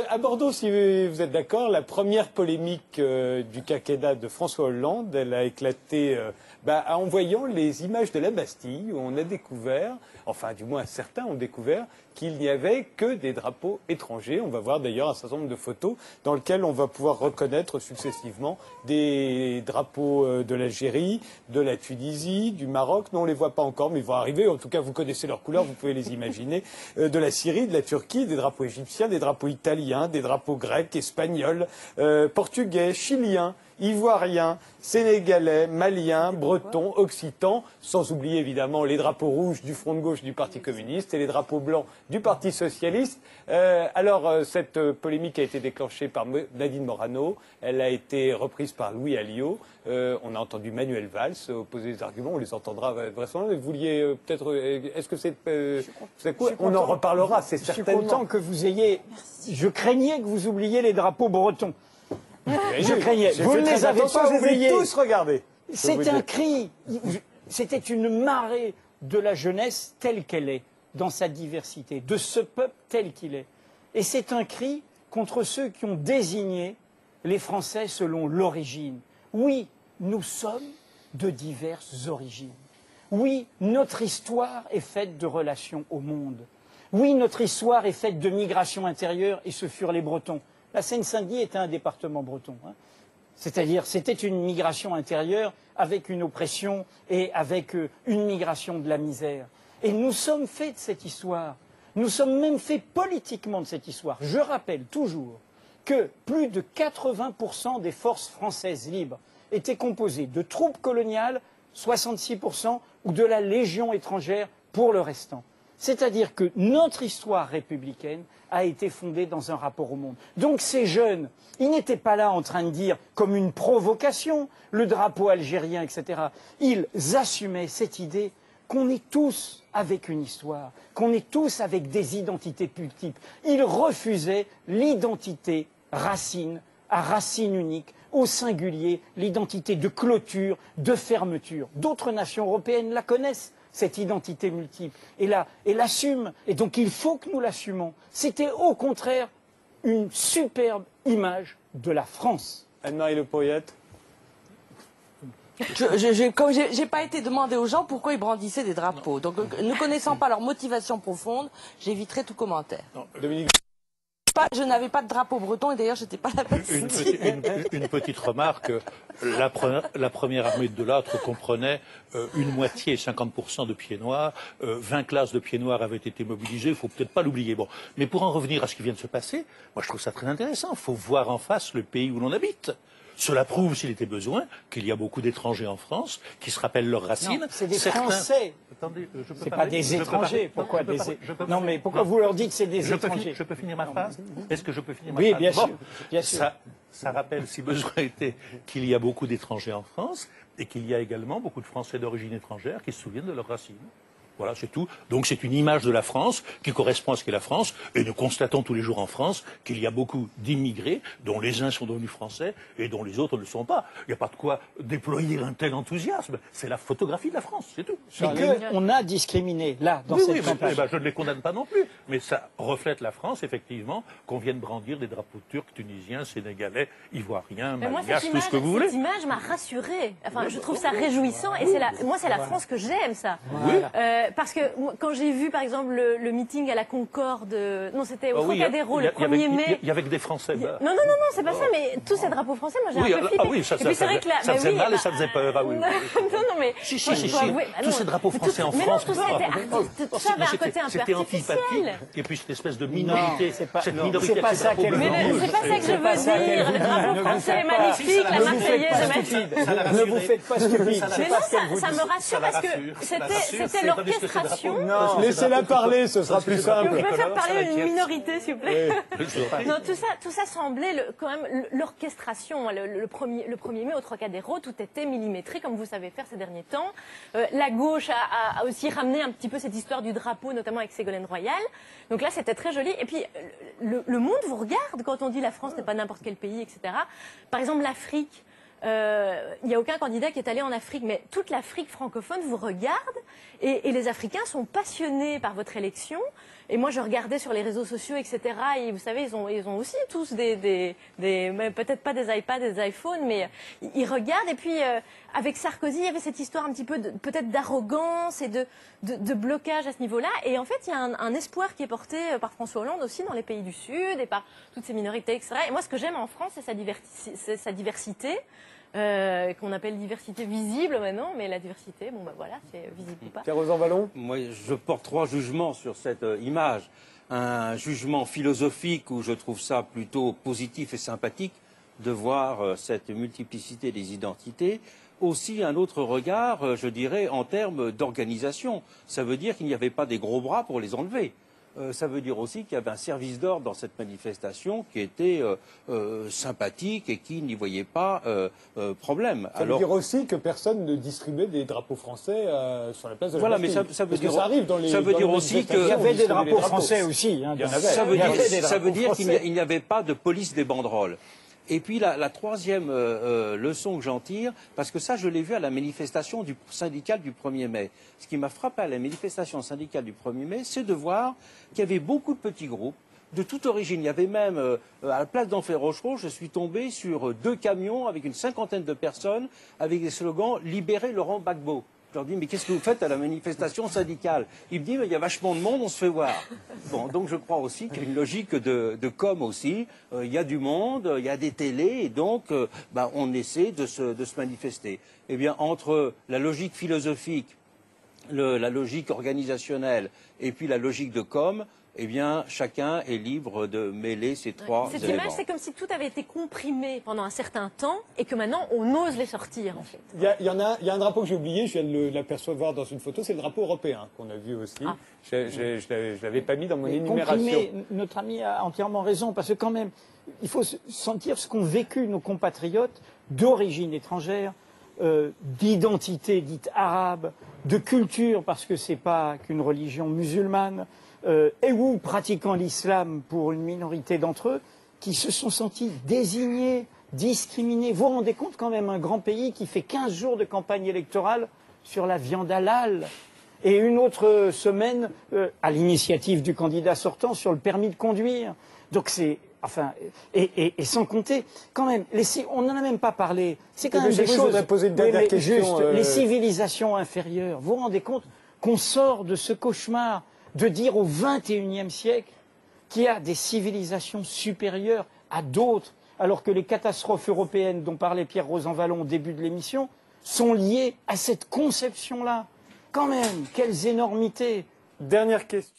à Bordeaux, si vous êtes d'accord, la première polémique du quinquennat de François Hollande, elle a éclaté en voyant les images de la Bastille, où on a découvert, enfin du moins certains ont découvert, qu'il n'y avait que des drapeaux étrangers. On va voir d'ailleurs un certain nombre de photos dans lesquelles on va pouvoir reconnaître successivement des drapeaux de l'Algérie, de la Tunisie, du Maroc. Non, on ne les voit pas encore, mais ils vont arriver. En tout cas, vous connaissez leurs couleurs, vous pouvez les imaginer. De la Syrie, de la Turquie, des drapeaux égyptiens, des drapeaux italiens, des drapeaux grecs, espagnols, portugais, chiliens, ivoiriens, sénégalais, maliens, bretons, occitans, sans oublier évidemment les drapeaux rouges du Front de gauche du Parti communiste et les drapeaux blancs du Parti socialiste. Cette polémique a été déclenchée par Nadine Morano, elle a été reprise par Louis Alliot, on a entendu Manuel Valls opposer des arguments, on les entendra vraisemblablement. Vous vouliez peut-être... Est-ce que c'est quoi? On en reparlera, c'est certainement. Je suis content que vous ayez... Je craignais que vous oubliez les drapeaux bretons. Je craignais. Vous ne les avez pas oubliés. Tous regardés. C'est un cri. C'était une marée de la jeunesse telle qu'elle est, dans sa diversité, de ce peuple tel qu'il est. Et c'est un cri contre ceux qui ont désigné les Français selon l'origine. Oui, nous sommes de diverses origines. Oui, notre histoire est faite de relations au monde. Oui, notre histoire est faite de migration intérieure, et ce furent les Bretons. La Seine-Saint-Denis était un département breton. C'est-à-dire, c'était une migration intérieure avec une oppression et avec une migration de la misère. Et nous sommes faits de cette histoire. Nous sommes même faits politiquement de cette histoire. Je rappelle toujours que plus de 80% des forces françaises libres étaient composées de troupes coloniales, 66%, ou de la Légion étrangère pour le restant. C'est-à-dire que notre histoire républicaine a été fondée dans un rapport au monde. Donc ces jeunes, ils n'étaient pas là en train de dire, comme une provocation, le drapeau algérien, etc. Ils assumaient cette idée qu'on est tous avec une histoire, qu'on est tous avec des identités multiples. Ils refusaient l'identité racine, à racine unique, au singulier, l'identité de clôture, de fermeture. D'autres nations européennes la connaissent, cette identité multiple, et l'assument. Et donc il faut que nous l'assumons. C'était au contraire une superbe image de la France. Anne-Marie Le Poyette. Comme j'ai pas été demandé aux gens pourquoi ils brandissaient des drapeaux. Donc, ne connaissant pas leur motivation profonde, j'éviterai tout commentaire. Non, Dominique. Je n'avais pas de drapeau breton et d'ailleurs j'étais pas la Bastille. Une petite remarque, la première armée de l'âtre comprenait une moitié, 50% de pieds noirs, 20 classes de pieds noirs avaient été mobilisées, il ne faut peut-être pas l'oublier. Bon. Mais pour en revenir à ce qui vient de se passer, moi je trouve ça très intéressant, il faut voir en face le pays où l'on habite. Cela prouve, s'il était besoin, qu'il y a beaucoup d'étrangers en France qui se rappellent leurs racines. C'est des Français. Attendez, je peux c'est pas des étrangers. Pourquoi des Non, mais pourquoi vous leur dites c'est des étrangers? Je peux finir ma phrase? Est-ce que je peux finir ma phrase? Oui, bien sûr. Bien sûr. Ça rappelle, si besoin était, qu'il y a beaucoup d'étrangers en France et qu'il y a également beaucoup de Français d'origine étrangère qui se souviennent de leurs racines. Voilà, c'est tout. Donc c'est une image de la France qui correspond à ce qu'est la France. Et nous constatons tous les jours en France qu'il y a beaucoup d'immigrés, dont les uns sont devenus français et dont les autres ne le sont pas. Il n'y a pas de quoi déployer un tel enthousiasme. C'est la photographie de la France, c'est tout. Mais qu'on a discriminé, là, dans cette campagne. Je ne les condamne pas non plus. Mais ça reflète la France, effectivement, qu'on vienne brandir des drapeaux turcs, tunisiens, sénégalais, ivoiriens, malgaches, tout ce que vous voulez. Cette image m'a rassurée. Enfin, je trouve ça réjouissant. Et moi, c'est la France que j'aime, ça. Oui. Parce que quand j'ai vu, par exemple, le meeting à la Concorde, non, c'était au Trocadéro, le 1er mai. Il y avait que des Français. Non, c'est pas ça, mais tous ces drapeaux français, moi j'ai un peu flippé. Ah oui, ça faisait mal et ça faisait peur. Ah oui. Non, mais. Si. Tous ces drapeaux français en France. Tout ça avait un côté un peu C'était antipathique. Et puis cette espèce de minorité. C'est pas ça qu'elle veut dire. C'est pas ça que je veux dire. Le drapeau français est magnifique, la Marseillaise est magnifique. Ne vous faites pas stupide. Mais non, ça me rassure parce que c'était l'orchestration. Non, laissez-la parler, ce sera plus simple. Vous pouvez faire parler une minorité, s'il vous plaît. Non, tout ça semblait quand même l'orchestration. Le 1er mai au Trocadéro, tout était millimétré, comme vous savez faire ces derniers temps. La gauche a aussi ramené un petit peu cette histoire du drapeau, notamment avec Ségolène Royal. Donc là, c'était très joli. Et puis, le monde vous regarde quand on dit la France n'est pas n'importe quel pays, etc. Par exemple, l'Afrique. Il n'y a aucun candidat qui est allé en Afrique, mais toute l'Afrique francophone vous regarde et les Africains sont passionnés par votre élection Et moi, je regardais sur les réseaux sociaux, etc. Et vous savez, ils ont aussi tous peut-être pas des iPads, des iPhones, mais ils regardent. Et puis, avec Sarkozy, il y avait cette histoire un petit peu peut-être d'arrogance et de blocage à ce niveau-là. Et en fait, il y a un espoir qui est porté par François Hollande aussi dans les pays du Sud et par toutes ces minorités, etc. Et moi, ce que j'aime en France, c'est sa diversité. Qu'on appelle diversité visible maintenant, mais la diversité, bon ben voilà, c'est visible ou pas. Pierre Rosanvallon. Moi, je porte 3 jugements sur cette image. Un jugement philosophique où je trouve ça plutôt positif et sympathique de voir cette multiplicité des identités. Aussi un autre regard, je dirais, en termes d'organisation. Ça veut dire qu'il n'y avait pas des gros bras pour les enlever. Ça veut dire aussi qu'il y avait un service d'ordre dans cette manifestation qui était sympathique et qui n'y voyait pas problème. Ça veut dire aussi que personne ne distribuait des drapeaux français sur la place de la Voilà, Bastille. mais ça veut Parce dire, que ça arrive dans les. ça veut dans dire les aussi que manifestations, Il y avait on des distribue drapeaux français aussi. Hein, Il y en avait. Ça veut Il y avait des dire drapeaux qu'il n'y avait pas de police des banderoles. Et puis la troisième leçon que j'en tire, parce que ça je l'ai vu à la manifestation syndicale du 1er mai. Ce qui m'a frappé à la manifestation syndicale du 1er mai, c'est de voir qu'il y avait beaucoup de petits groupes de toute origine. Il y avait même, à la place d'Enfer Rochereau, je suis tombé sur 2 camions avec une 50aine de personnes avec des slogans « Libérez Laurent Gbagbo ». Je leur dis, mais qu'est-ce que vous faites à la manifestation syndicale? Il me dit, mais il y a vachement de monde, on se fait voir. Bon, donc je crois aussi qu'il y a une logique de com aussi. Il y a du monde, il y a des télés, et donc on essaie de se manifester. Eh bien, entre la logique philosophique, la logique organisationnelle et puis la logique de com, eh bien, chacun est libre de mêler ces 3 Cette éléments. image, c'est comme si tout avait été comprimé pendant un certain temps et que maintenant, on ose les sortir, en fait. Il y a un drapeau que j'ai oublié, je viens de l'apercevoir dans une photo, c'est le drapeau européen qu'on a vu aussi. Ah. Je l'avais pas mis dans mon Mais énumération. comprimé, notre ami a entièrement raison, parce que quand même, il faut sentir ce qu'ont vécu nos compatriotes d'origine étrangère, d'identité dite arabe, de culture, parce que c'est pas qu'une religion musulmane, et ou pratiquant l'islam pour une minorité d'entre eux, qui se sont sentis désignés, discriminés. Vous vous rendez compte quand même, un grand pays qui fait 15 jours de campagne électorale sur la viande halal, et une autre semaine, à l'initiative du candidat sortant, sur le permis de conduire. Donc c'est... Enfin, et sans compter, quand même, on n'en a même pas parlé. C'est quand même des Je choses... voudrais poser une dernière question. Juste, les civilisations inférieures. Vous vous rendez compte qu'on sort de ce cauchemar de dire au XXIe siècle qu'il y a des civilisations supérieures à d'autres, alors que les catastrophes européennes dont parlait Pierre Rosanvallon au début de l'émission sont liées à cette conception-là. Quand même, quelles énormités! Dernière question.